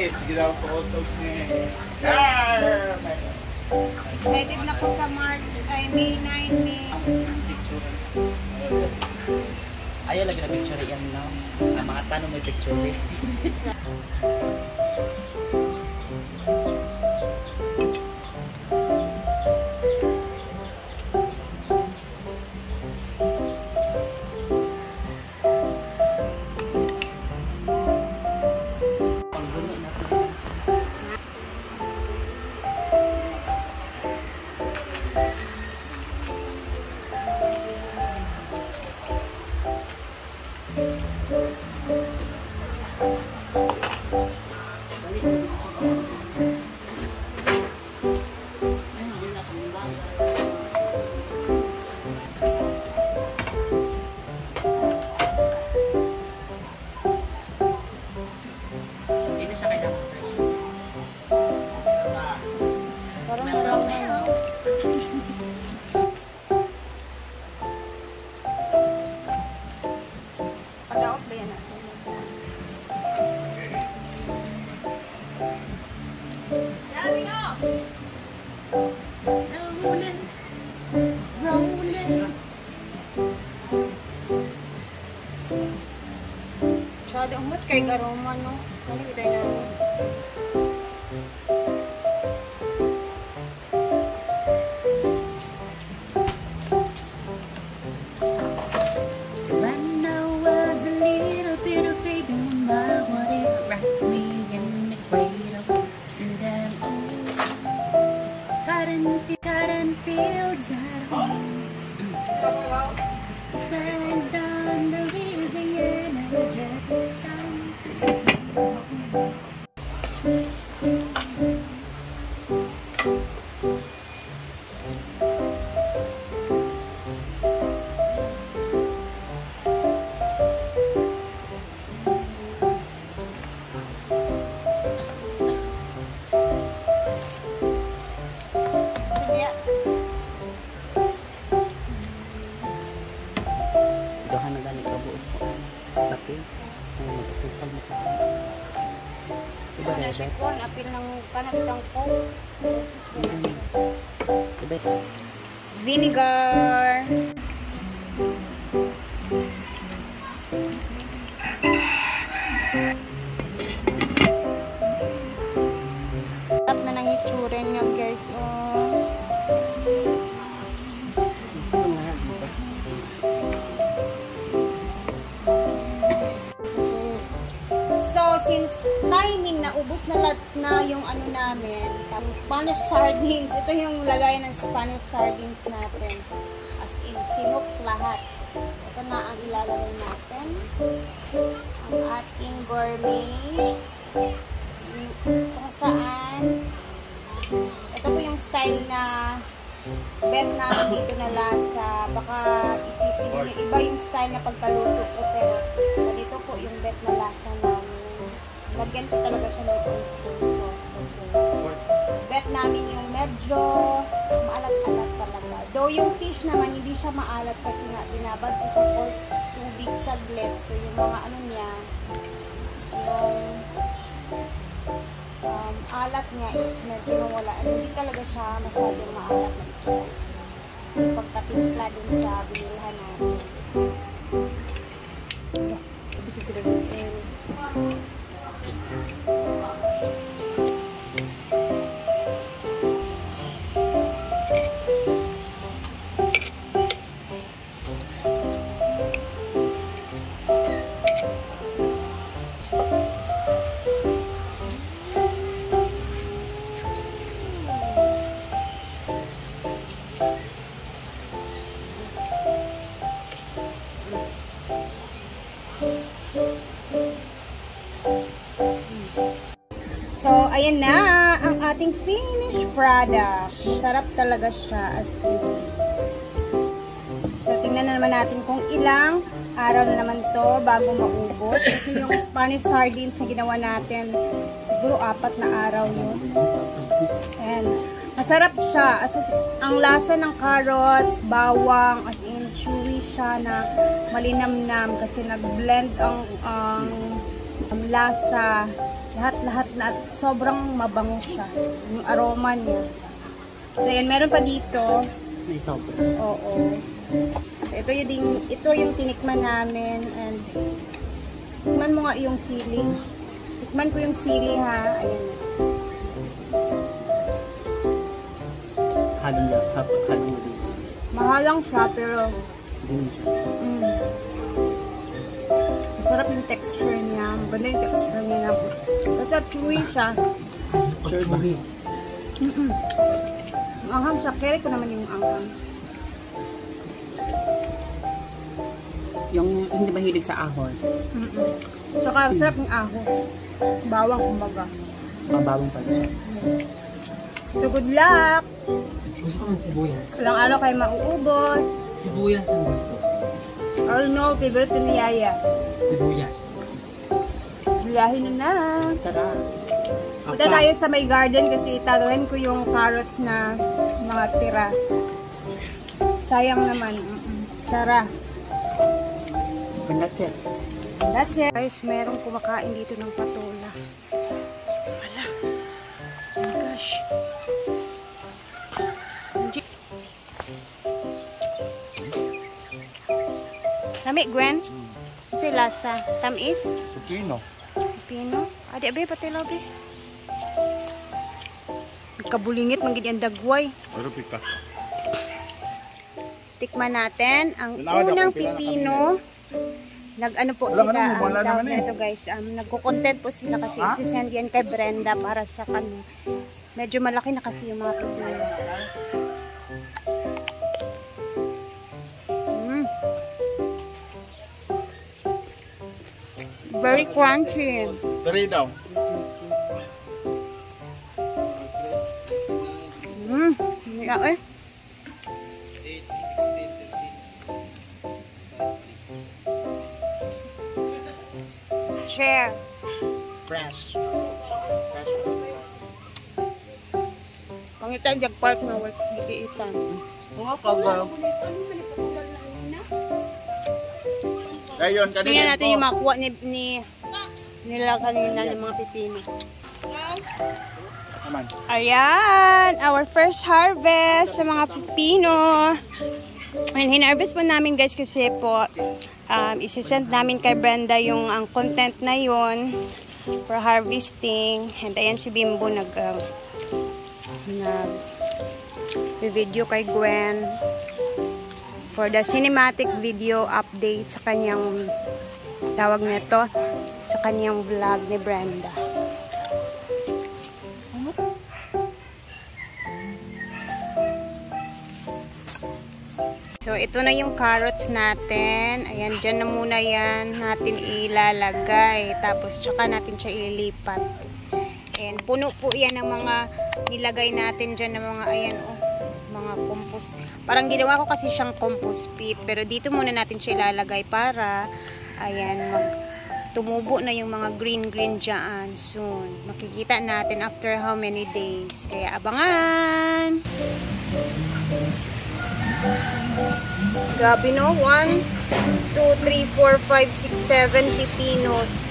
Sige daw po utog niya. Excited na po sa March, ay May 9, May. Picture. Ayaw lagi na picture yan now. Ang mga tanong may picture. Tsada umot kay garoma, no? Nakikita na. Apil ng panagtang ko. Vinegar. Tap na nang itsura niya, guys. Since timing na ubos na lahat na yung ano namin, yung Spanish sardines, ito yung lagay ng Spanish sardines natin. As in, sinok lahat. Ito na ang ilalagay natin. Ang ating gourmet. Kung saan, ito po yung style na bet namin dito na lasa. Baka isipin nyo, iba yung style na pagkaluto ko, pero dito po yung bet na lasa namin. Lagyan ko talaga siya ng oyster sauce kasi bet namin yung medyo maalat-alat talaga. Though yung fish naman hindi siya maalat kasi nga binabad ko sa tubig saglit. So yung mga ano niya, yung alat niya is medyo nawala. Hindi talaga siya masyadong maalat na isla. Yung pagkatimpla dun sa binilhan natin. Ibig ko lang yung air. So, ayan na ang ating finished product. Sarap talaga siya as in. So, tingnan na naman natin kung ilang araw na naman to bago maubos. Kasi yung Spanish sardines na ginawa natin, siguro 4 na araw yun. Ayan. Masarap siya. Ang lasa ng carrots, bawang, as in chewy siya na malinamnam kasi nag-blend ang lasa Lahat-lahat na at sobrang mabango siya. Yung aroma niya. So, yan. Meron pa dito. May sobra. Oo. Ito yung tinikman namin. And, tikman mo nga yung sili. Tikman ko yung sili, ha. Ayan. Halong lang. Halong mo din. Mahalang siya, pero Din siya. masarap yung texture niya. Maganda yung texture niya. Kasi chewy siya. Sure ba? Ang anghang siya. Kaya ko naman yung anghang. Yung hindi mahilig sa ahos. Tsaka sarap yung ahos. Bawang kumbaga. Mababang pala siya. So good luck! Gusto ko ng sibuyas. Walang araw kayo mauubos. Sibuyas ang gusto. Oh no, favorite ko ni Yaya. Sibuyas. Biyahin na. Sarap. Punta tayo sa may garden kasi itatawin ko yung carrots na mga tira. Sayang naman. Tara. And that's it. That's it. Guys, merong kumakain dito ng patola. Wala. Oh my gosh. Lami, Gwen? Ito yung lasa. Tamis? Pupino. Pino? Adi, abe, pati labi. Kabulingit, manggid yung dagway. Pero pika. Tikman natin ang Tinawad ako, unang pila na pipino. Nag-ano po Wala sila, ka naman, wala tawag naman eh. nito guys. Nagko-content po sila kasi isisend yan kay Brenda para sa kanya. Medyo malaki na kasi yung mga pipino. Very crunchy. Tari daw. Yeah, eh. Share. Fresh. Pangitan jag park na work dikiitan. Oo, kabaw. Ngayon, kanina Tingnan natin yung makuha nila kanina ng mga pipino. Naman. Ayan, our first harvest sa mga pipino. And hinarvest po namin guys kasi po isisend namin kay Brenda yung ang content na yon for harvesting. And ayan si Bimbo nag video kay Gwen for the cinematic video update sa kanyang tawag nito sa kanyang vlog ni Brenda. So, ito na yung carrots natin. Ayan, dyan na muna yan natin ilalagay. Tapos, tsaka natin siya ililipat. Ayan, puno po yan ng mga nilagay natin dyan ng mga, ayan, oh, mga compost. Parang ginawa ko kasi siyang compost pit. Pero dito muna natin siya ilalagay para, ayan, tumubo na yung mga green dyan soon. Makikita natin after how many days. Kaya, abangan! Grabe no, 1, 2, 3, 4, 5, 6, 7 pipinos.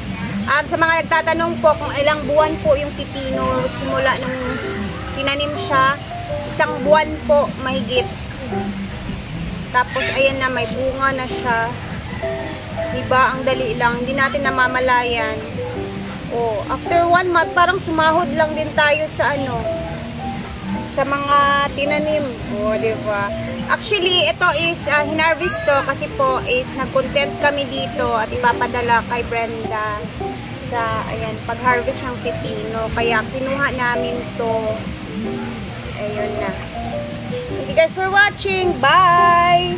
Sa mga nagtatanong po kung ilang buwan po yung pipino simula nung tinanim siya, 1 buwan po mahigit. Tapos ayan na, may bunga na siya. Diba, ang dali lang, hindi natin namamalayan. Oh, after 1 month parang sumahod lang din tayo sa ano, sa mga tinanim. Oh, diba? Actually, ito is hinarvest to kasi po is nag-content kami dito at ipapadala kay Brenda sa ayan, pag-harvest ng pipino. Kaya kinuha namin to. Ayun na. Thank you guys for watching. Bye!